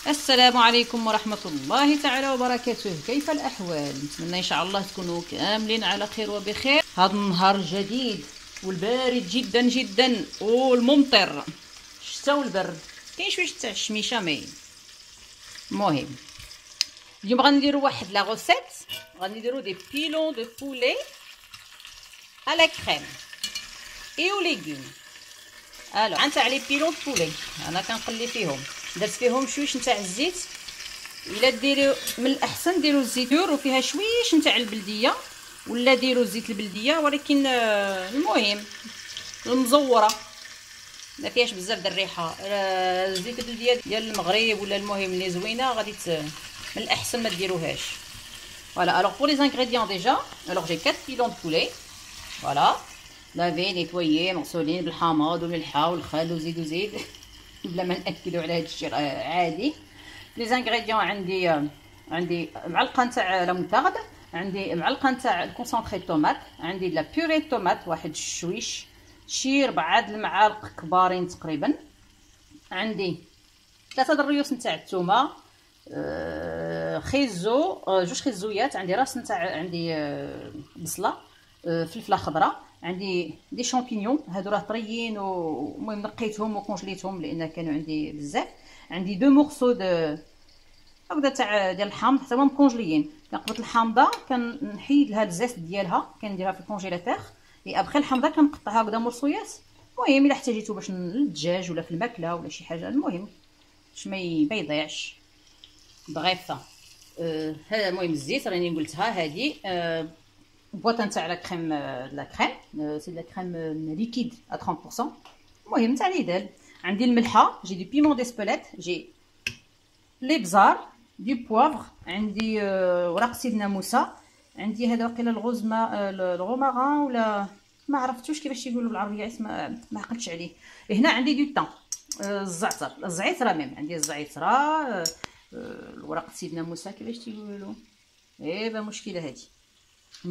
السلام عليكم ورحمة الله تعالى وبركاته. كيف الأحوال؟ نتمنى إن شاء الله تكونوا كاملين على خير وبخير. هذا النهار الجديد والبارد جدا جدا والممطر، الشتا والبرد، كاين شويه تاع الشميشه مي. المهم اليوم غنديروا واحد لا غوسيت، غنديروا دي بيلون دو بولي à la crème et aux légumes. الو عن تاع لي بيلون بولي انا كنقلي فيهم، درت فيهم شويش نتاع الزيت. الا ديروا من الاحسن ديروا الزيتون وفيها شويش نتاع البلديه، ولا ديروا الزيت البلديه، ولكن المهم المزوره ما فيهاش بزاف د الريحه. الزيت البلديه ديال المغرب ولا المهم اللي زوينه غادي من الاحسن ما ديروهاش. فوالا الوغ بور لي انغريديون ديجا. الوغ جي 4 بيلون د بولي، فوالا لافي نيتويي مغسولين بالحامض والملحه والخل وزيد بلا ما ناكدوا على هذا الشيء عادي. لي زانغريديون عندي معلقه نتاع لا موتارد، عندي معلقه نتاع الكونسونطري طوماط، عندي لا بيوري طوماط واحد الشويش، شي 4 المعالق كبارين تقريبا، عندي 3 الريوس نتاع الثومه، خيزو، 2 خيزويات، عندي راس نتاع، عندي بصله، فلفله خضراء، عندي دي شامبينيون هادو راه طريين ومهم نقيتهم وكونجليتهم لان كانوا عندي بزاف. عندي 2 مورسو هكذا تاع ديال الحامض حتى هما مكونجليين. كنقبط الحامضه كنحيد لها الزيت ديالها كنديرها في الكونجيلاتور، اي ابخي الحامضه كنقطعها هكذا مرصويات. المهم الا احتاجيتو باش للدجاج ولا في الماكله ولا شي حاجه، المهم باش ما يضيعش. بغيف هذا المهم الزيت راني قلتها. هذه بواط نتاع لا كريم، سي لا كريم ليكيد ا 30%، المهم تاع اليدال. عندي الملحه، جي دي بيمون ديسبوليت، جي لي بزار، دي بوافغ، عندي ورق سيدنا موسى، عندي هذا وقيله الغوماران ولا ما عرفتوش كيفاش يقولوا بالعربيه، اسم ما عقلتش عليه. هنا عندي دو طون، الزعتر ميم، عندي الزعتره، الورق سيدنا موسى كيفاش تيقولوا، ايه مشكله هذه.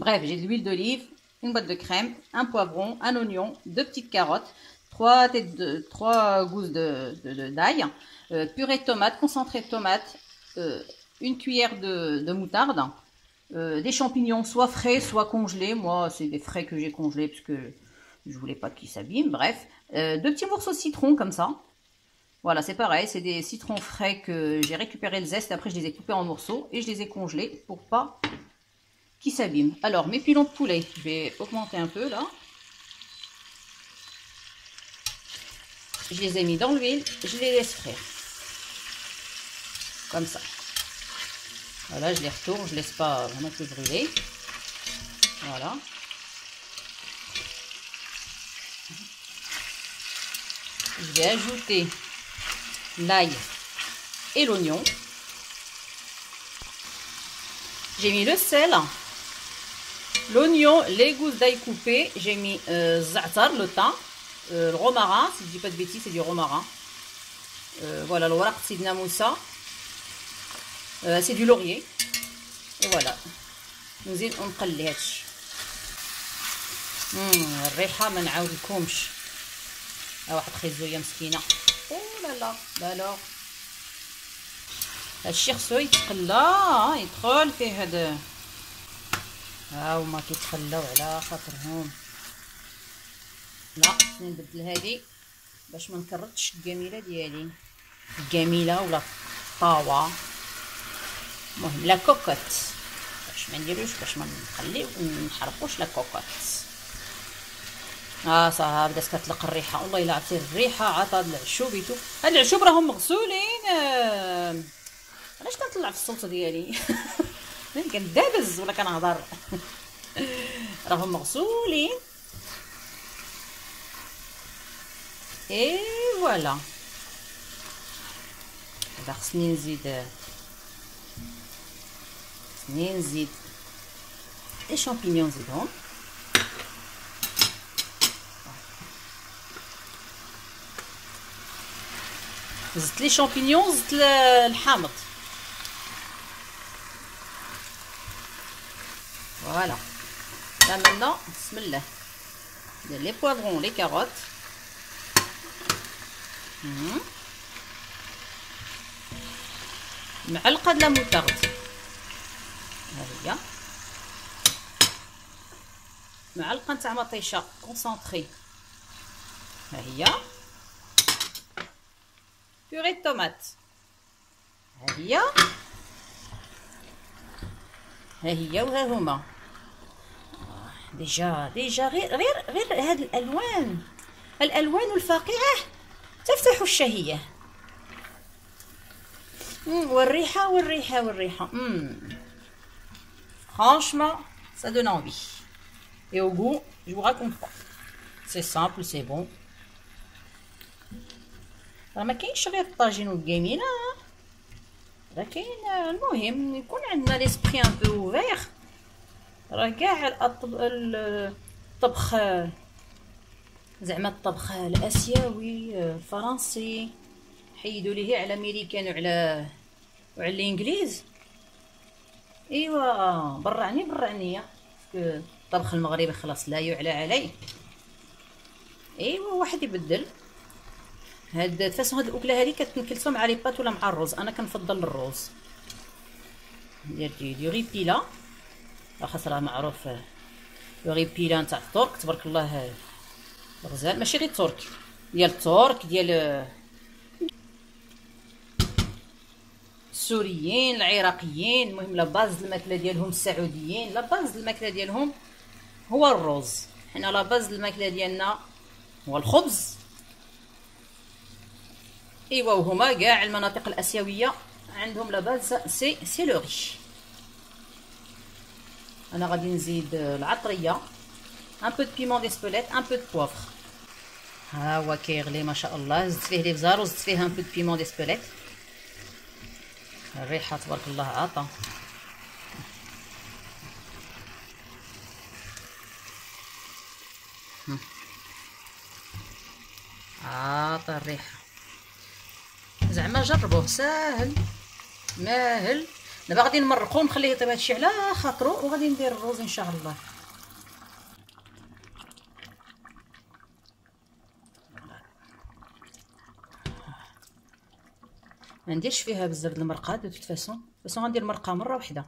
Bref, j'ai de l'huile d'olive, une boîte de crème, un poivron, un oignon, 2 petites carottes, 3 gousses d'ail, purée de tomate, concentré de tomate, une cuillère de moutarde, des champignons soit frais soit congelés. Moi c'est des frais que j'ai congelés parce que je voulais pas qu'ils s'abîment. Bref, 2 petits morceaux de citron comme ça. Voilà, c'est pareil, c'est des citrons frais que j'ai récupéré le zeste, après je les ai coupés en morceaux et je les ai congelés pour pas qui s'abîme. Alors mes pilons de poulet, je vais augmenter un peu là. Je les ai mis dans l'huile, je les laisse frire. Comme ça. Voilà, je les retourne, je laisse pas vraiment que brûler. Voilà. Je vais ajouter l'ail et l'oignon. J'ai mis le sel, l'oignon, les gousses d'ail coupées, j'ai mis za'atar, le thym, le romarin, si je dis pas de bêtises, c'est du romarin. Voilà, le waraq sidna moussa, c'est du laurier. Et voilà. نزيد ونقلي هادشي. الريحه ما نعاودلكمش. واحد خيزويه مسكينه. او لا لا لا لا. هادشي خصو يتقلى، يدخل فيه هاد، ها هما كيتخلاو على خاطرهم. لا خصني نبدل هادي باش ما نكرتش الجميله ديالي، الجميله ولا الطاوه، المهم لا كوكوت، باش ما نديروش، باش ما نخليو نحرقوش لا كوكوت. صافي بدات كتطلق الريحه، والله الا عرفتي الريحه عطا هاد العشوبيتو. هاد العشوب راهم مغسولين. علاش كنطلع في الصوت ديالي؟ كندابز ولا كنهضر؟ راهم مغسولين. اي فوالا. دابا خصني نزيد لي شامبينيون، نزيدهم. زدت لي شامبينيون، زدت الحامض. Voilà. Là maintenant, bismillah. Les poivrons, les carottes. معلقه د لا موطارد، ها هي معلقه نتاع مطيشه كونسونطري، ها هي بوري طوماط، ها هي وها هما. ديجا غير هاد الالوان الفاقعه تفتح الشهيه. والريحه franchement ça donne envie. Et au goût, je vous raconte pas, c'est simple, c'est bon. راه ما كاينش غير الطاجين والكمينه، راه كاين المهم يكون عندنا ليسبري ان بو اوفير. راه كاع الطبخ زعما الطبخ الاسيوي الفرنسي حيدوا ليه على الامريكان وعلى الانجليز. ايوا برعني الطبخ المغربي خلاص لا يعلى عليه. ايوا واحد يبدل هاد فاصون. هاد الاكله هذه كتنكلسوا مع لي بات ولا مع الرز، انا كنفضل الرز. ندير دي ريبيلا، خاص راه معروف ريبيلا نتاع الترك تبارك الله غزال، ماشي غير الترك، ديال الترك ديال السوريين العراقيين، المهم لا باز الماكله ديالهم السعوديين، لا باز الماكله ديالهم هو الرز. حنا لا باز الماكله ديالنا هو الخبز. ايوا وهما كاع المناطق الاسيويه عندهم لا باز سي لو ريش. انا غادي نزيد العطريه، ان بو دو بيمون ديسبوليت، ان بو دو بوفر. ها هو كيغلي ما شاء الله. زدت فيه لي بزار وزدت فيه ان بو دو بيمون ديسبوليت. الريحه تبارك الله عطا. عطا الريحه زعما جربوه ساهل ماهل. دابا غادي نمرقو نخليه يطيب هادشي على خاطرو وغادي ندير الرز ان شاء الله. ما نديرش فيها بزاف د المرقه دو توت فاسون غندير مرقه مره واحده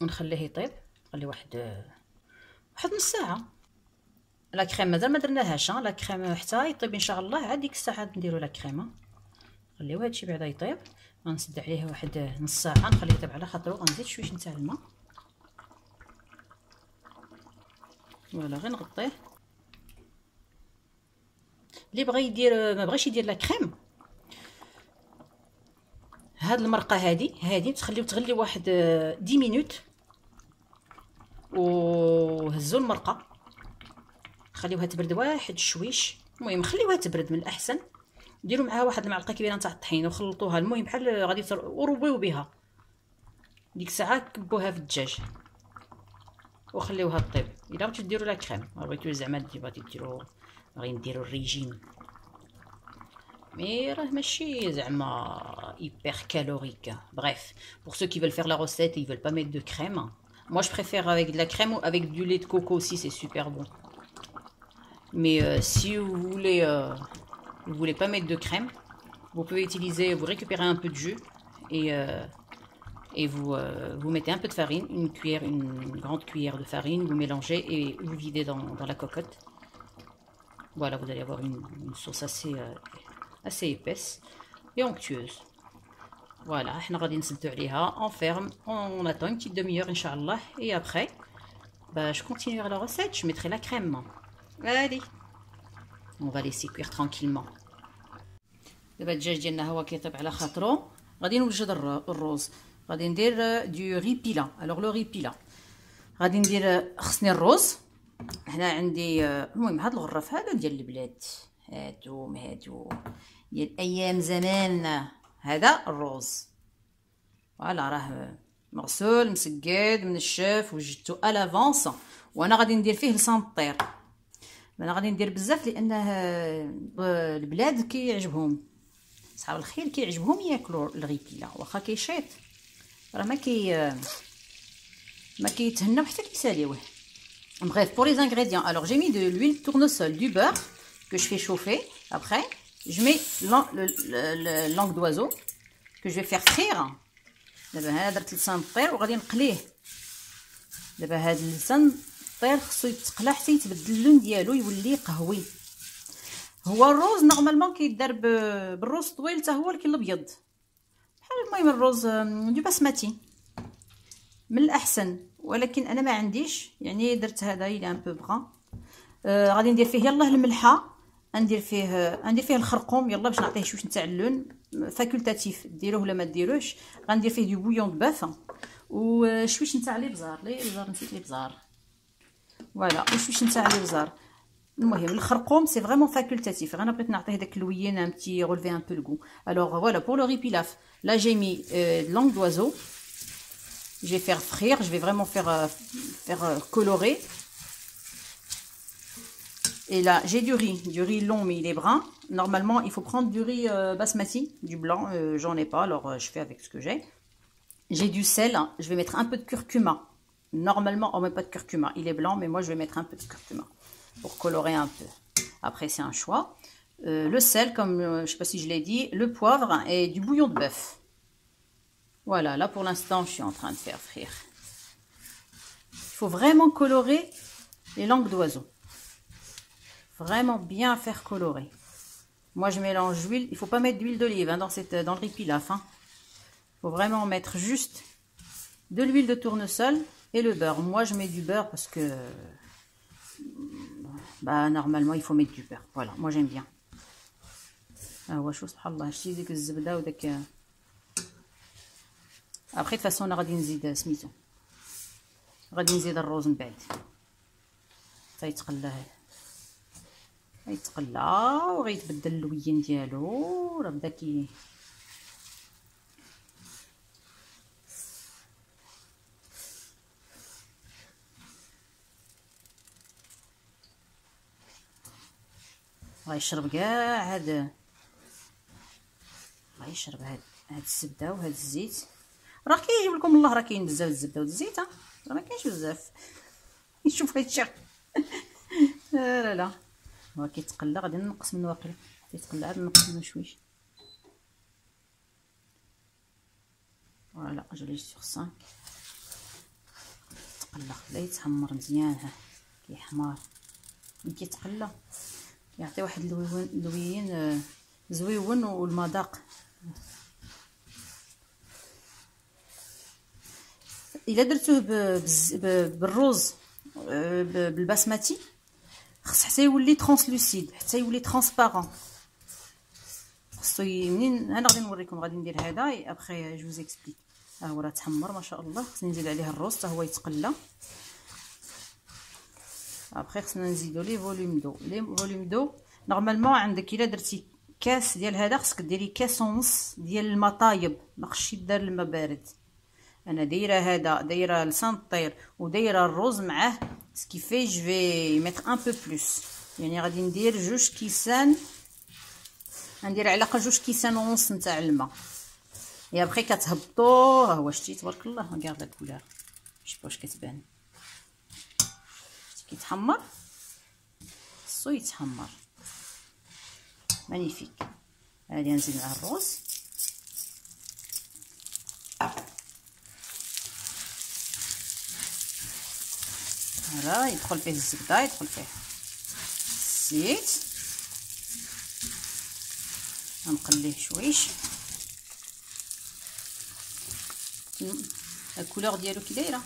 ونخليه يطيب. نخليه واحد نص ساعه. لا كريم مازال ما درناهاش، لا كريم حتى يطيب ان شاء الله. عاد ديك الساعه نديرو لا كريمه، نخليو هادشي بعدا يطيب. غنسد عليه واحد نص ساعه نخليه يطيب على خاطرو. غنزيد شويه نتاع الماء، فوالا غير نغطيه. اللي بغى يدير ما بغاش يدير لا كريم، هاد المرقه هادي تخليو تغلي واحد 10 مينوت وهزو المرقه خليوها تبرد واحد شويش. المهم خليوها تبرد من الاحسن. ديروا معها واحد المعلقه كبيره نتاع الطحين وخلطوها. المهم بحال غادي وروبيو بها. ديك الساعه كبوها في الدجاج وخليوها طيب. الا بغيتو ديروا لا كريم، بغيتو زعما بغيتو ديروا غادي نديروا الريجيم، مي راه ماشي زعما hyper calorique. Bref, pour ceux qui veulent faire la recette et ils veulent pas mettre de crème, moi je préfère avec de la crème ou avec du lait de coco aussi, c'est super bon. Mais si vous voulez pas mettre de crème, vous pouvez utiliser, vous récupérez un peu de jus et vous mettez un peu de farine, une grande cuillère de farine, vous mélangez et vous videz dans la cocotte. Voilà, vous allez avoir une sauce assez épaisse et onctueuse. Voilà, on va aller on ferme, on attend une petite demi-heure Inch'Allah et après je continuerai la recette, je mettrai la crème. Allez, on va laisser cuire tranquillement. دابا الدجاج ديالنا هو كيطيب على خاطرو. غادي نوجد الرز. غادي ندير دو ريبيلا. الوغ لو ريبيلا غادي ندير خصني الرز. هنا عندي المهم هاد الغراف هذا ديال البلاد، هادو ديال ايام زمان. هذا الرز فوالا راه مغسول مسقاد منشف وجدتو الافونس. وانا غادي ندير فيه لسان الطير. انا غادي ندير بزاف لانه البلاد كيعجبهم صحاب الخير كيعجبهم ياكلوا الريبيلا واخا كيشيط راه ما كيتهناو حتى كيساليوه. Bref, pour les ingrédients, alors j'ai mis de l'huile tournesol, du beurre que je fais chauffer. Après, je mets langue d'oiseau كو جو فيغ فريغ. دابا ها درت لسان الطير وغادي نقليه. دابا هاد لسان الطير خصو يتقلى حتى يتبدل اللون ديالو يولي قهوي. هو الروز نورمالمون كيدار بالروز طويل حتى هو ولكن الابيض بحال المهم الروز دو بسمتي من الاحسن، ولكن انا ما عنديش يعني درت هذا الى ان بو بغا. غادي ندير فيه يلاه الملحه، ندير فيه الخرقوم يلا باش نعطيه شويه نتاع اللون فاكولتاتيف، ديروه ولا ما ديروش. غندير فيه دو بويون دو باف وشويش نتاع لي بزار نسيت لي بزار فوالا، وشويش نتاع لي بزار. المهم الخرقوم سي فريمون فاكولتاتيف، انا بغيت نعطيه داك اللوين ان بتي رولفي ان بو الغو. الوغ فوالا بور لو ري بيلاف لا جي مي لونغ دوازو. Je vais faire frire, je vais vraiment faire colorer. Et là, j'ai du riz long, mais il est brun. Normalement, il faut prendre du riz basmati, du blanc. J'en ai pas, alors je fais avec ce que j'ai. J'ai du sel, je vais mettre un peu de curcuma. Normalement, on met pas de curcuma, il est blanc, mais moi, je vais mettre un peu de curcuma pour colorer un peu. Après, c'est un choix. Le sel, comme je sais pas si je l'ai dit, le poivre et du bouillon de bœuf. Voilà, là pour l'instant, je suis en train de faire frire. Il faut vraiment colorer les langues d'oiseaux. Vraiment bien faire colorer. Moi, je mélange l'huile. Il ne faut pas mettre d'huile d'olive hein, dans le riz pilaf. Hein. Il faut vraiment mettre juste de l'huile de tournesol et le beurre. Moi, je mets du beurre parce que bah, normalement, il faut mettre du beurre. Voilà, moi, j'aime bien. Après, de toute façon, on غادي نزيد سميتو غادي نزيد الروز من بعد غيتقلى وغيتبدل اللوين ديالو. راه بدا غيشرب كاع غيشرب هاد الزبده وهاد الزيت. راه كيجيب لكم الله، راه كاين بزاف الزبده والزيت، راه ما كاينش بزاف. نشوف هادشي لا هو كيتقلى. غادي نقص منه واقيلا حتى يتقلى، عاد نقص منه شويش. فوالا جو لي سور 5 تقلى خليه يتحمر مزيان. ها كيحمر ملي كيتقلى كيعطي واحد اللوين زويون والمذاق. الا درتوه بالروز بالبسمتي خص حتى يولي ترانسلوسيد، حتى يولي ترانسبارون. خصو منين انا غادي نوريكم. غادي ندير هذا ابخي جو vous explique. ها هو راه تحمر ما شاء الله. خصني نزيد عليه الروز حتى هو يتقلى. ابخي خصنا نزيدو لي فوليوم دو. نورمالمون عندك الا درتي كاس ديال هذا خصك ديري كاس ونص ديال الماء طايب، ما خصش يدار الماء بارد. انا دايره هذا، دايره لسان الطير ودايره الروز معاه، سكيفي جو في ميتر ان بو بلوس. يعني غادي ندير 2 كيسان، ندير على الاقل 2 كيسان ونص نتاع الماء. يا بخي كتهبطوا. ها هو شتي تبارك الله كاع لا كولور، شوف واش كتبان كيتحمر. خصو يتحمر مانيفيك. هادي نزيد مع الروز. هلا يدخل فيه الزبده، يدخل فيه الزيت. غنقليه شويش. الكولور ديالو كي دايره.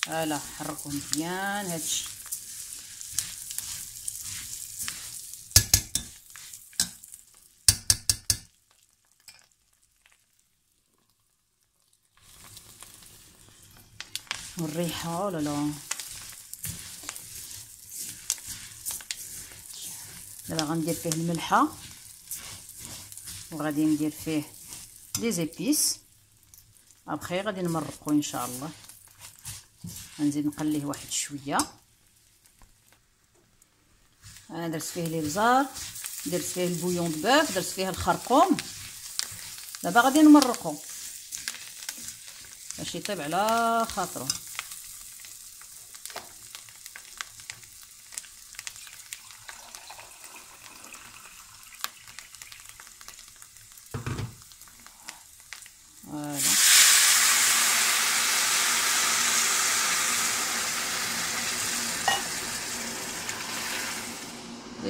هلا حركو مزيان هادشي. والريحه لا لا. دابا غندير فيه الملحه وغادي ندير فيه لي زيبيس. ابخي غادي نمرقو ان شاء الله. غنزيد نقليه واحد شويه. انا درت فيه لي بزار، درت فيه البويون دو بوف، درت فيه الخرقوم. دابا غادي نمرقو باش يطيب على خاطرو.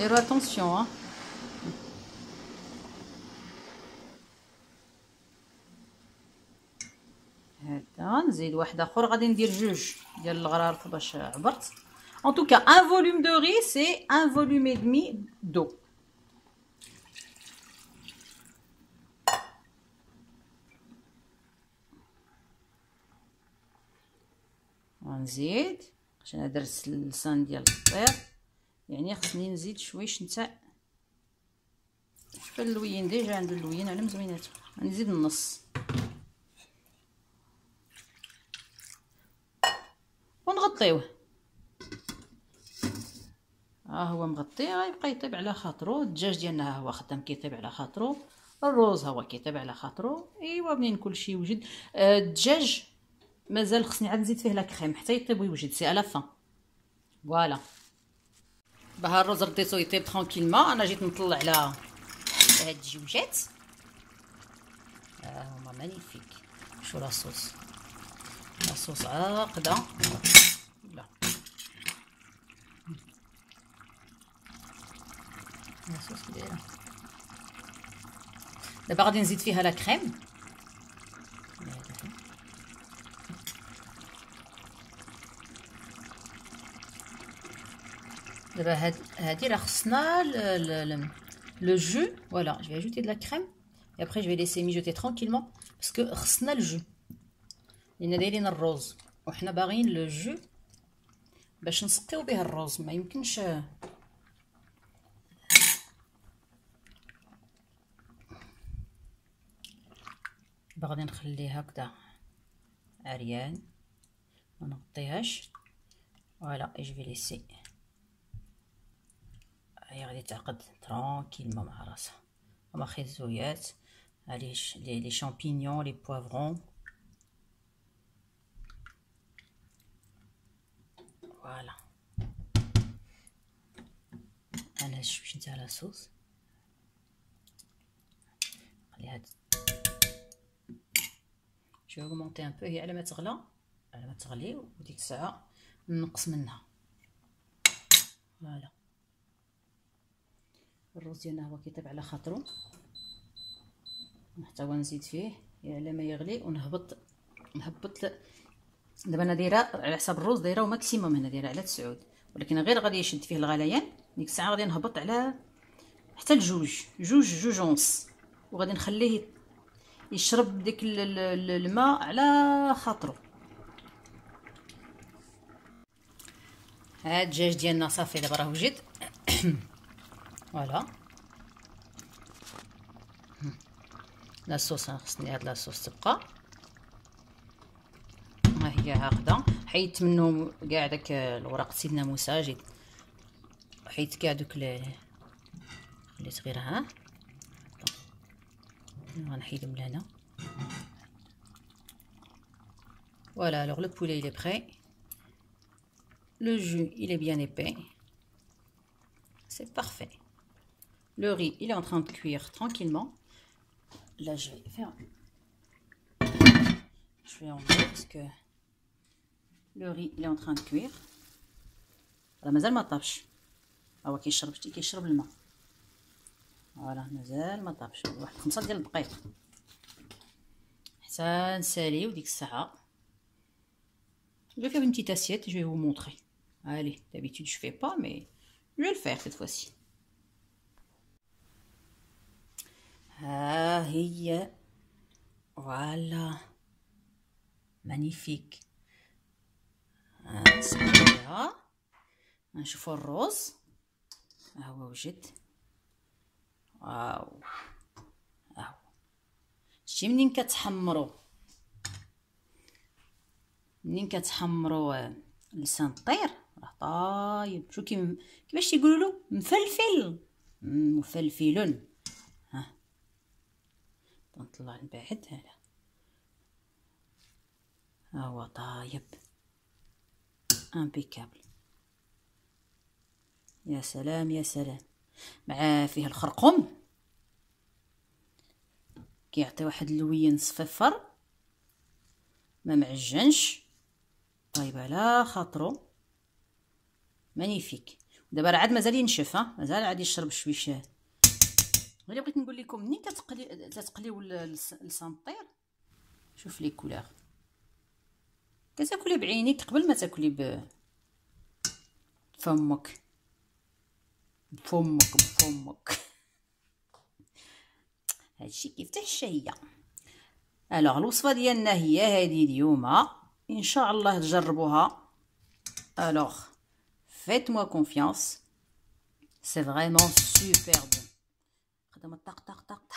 ديروا اتونسيون. هذا نزيد واحد اخر، غادي ندير جوج ديال الغرارط باش عبرت. ان توكا ان فوليوم دو ري سي ان فوليوم اي دمي دو. غنزيد باش انا درت اللسان ديال الطير، يعني خصني نزيد شويش نتاع. شوف اللوين ديجا عنده اللوين على مزويناته، غنزيد النص ونغطيوه. ها هو مغطي، غيبقى يطيب على خاطرو. الدجاج ديالنا ها هو خدام كيطيب على خاطرو، الروز ها هو كيطيب على خاطرو. ايوا منين كلشي يوجد. الدجاج مازال خصني عاد نزيد فيه لا كريم حتى يطيب ويوجد، سي على فان. فوالا بها الرز رديتو يطيب ترونكيلمون. انا جيت نطلع على هاد الدجوجات، ها هما مانيفيك. شو لاصوص، لاصوص عاقده. لا لاصوص دايره. دابا غادي نزيد فيها لا كريم. دابا هادي راه خصنا le jus. Voilà, je vais ajouter de la crème et après je vais laisser mijoter tranquillement parce que خصنا الجو لان دايرين الروز وحنا باغيين لو جو باش نسقيو به الروز. ما يمكنش غادي نخليه هكذا عريان ما نغطيهاش. فوالا اي جو في ليسي هي غادي تعقد ترونكيلمون مع راسها. هما خيزويات، علاش لي شامبينيون، لي بوافرون. فوالا انا شويه نتاع لاصوص خليها جو اوغمونتي ان بو. هي على ما تغلى، على ما تغلي، وديك الساعه نقص منها. فوالا الروز ديالنا هو كيطيب على خاطرو حتى هو نزيد فيه على ما يغلي ونهبط. دابا انا دايره على حساب الروز، دايره ماكسيموم هنا دايره على 9، ولكن غير غادي يشد فيه الغليان. ديك الساعه غادي نهبط على حتى جوج ونص، وغادي نخليه يشرب ديك الماء على خاطرو. ها الدجاج ديالنا صافي دابا راه وجد. فوالا لاصوص خصني هاد لاصوص تبقى. ها هي هكذا. حيدت منه كاع داك الوراق سيدنا موسى، جيت حيدت كاع دوك خليت غير ها غنحيدهم لهنا. Voilà, alors le poulet il est prêt. Le jus il est bien épais. C'est parfait. Le riz il est en train de cuire tranquillement. Là je vais faire... Je vais enlever parce que le riz il est en train de cuire. راه مازال ما طابش، هو كيشرب الماء. فوالا مازال ما طابش، واحد 5 ديال الدقائق حتى نساليو. ديك الساعه je vais faire une petite assiette, je vais vous montrer. Allez, d'habitude je fais pas, mais je vais le faire cette fois-ci. ها هي فوالا مانيفيك. نسقيها نشوفوا الروز ها هو وجد. واو ها هو شتي منين كتحمروا لسان الطير راه طايب. شو كيفاش تيقولوا له؟ مفلفل، مفلفل. ها نطلع لبعد. ها هو طايب امبيكابل. يا سلام يا سلام. مع فيه الخرقوم كيعطي واحد اللوين صفيفر ما معجنش، طايب على خاطرو مانيفيك. دابا راه عاد مازال ينشف، مازال عاد يشرب الشويشات. غير بغيت نقول لكم ملي كتقليو لسان الطير، شوف لي كولور، كتاكلي بعينيك قبل ما تاكلي بفمك بفمك. هادشي كيفتح الشهيه. الوغ الوصفه ديالنا هي هذه اليوم، ان شاء الله تجربوها. الوغ فيت موا كونفيونس، سي فريمون سوبر بون. خدمه طق طق طق.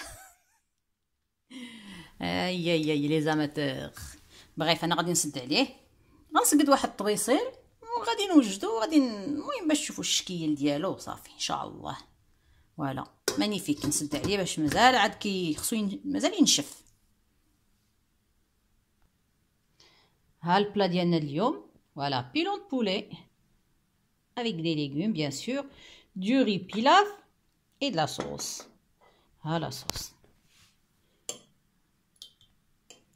اي اي اي لي زاماتور. بغيت انا غادي نسد عليه، غنسقد واحد الطبيصيل وغادي نوجدو، غادي المهم باش تشوفوا الشكل ديالو وصافي ان شاء الله. فوالا مانيفيك. نسد عليه باش مازال عاد خصو مازال ينشف. ها البلا ديالنا اليوم. فوالا بيلون دو بولي avec des légumes bien sûr, du riz pilaf et de la sauce. ها لا صوص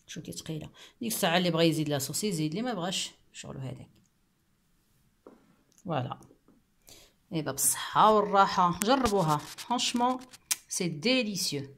شو كي ثقيله. ديك الساعه اللي بغى يزيد لا صوص يزيد، اللي ما بغاش شغلو هذاك. فوالا ايبا بالصحه والراحه، جربوها فرانشمون سي ديليسيو.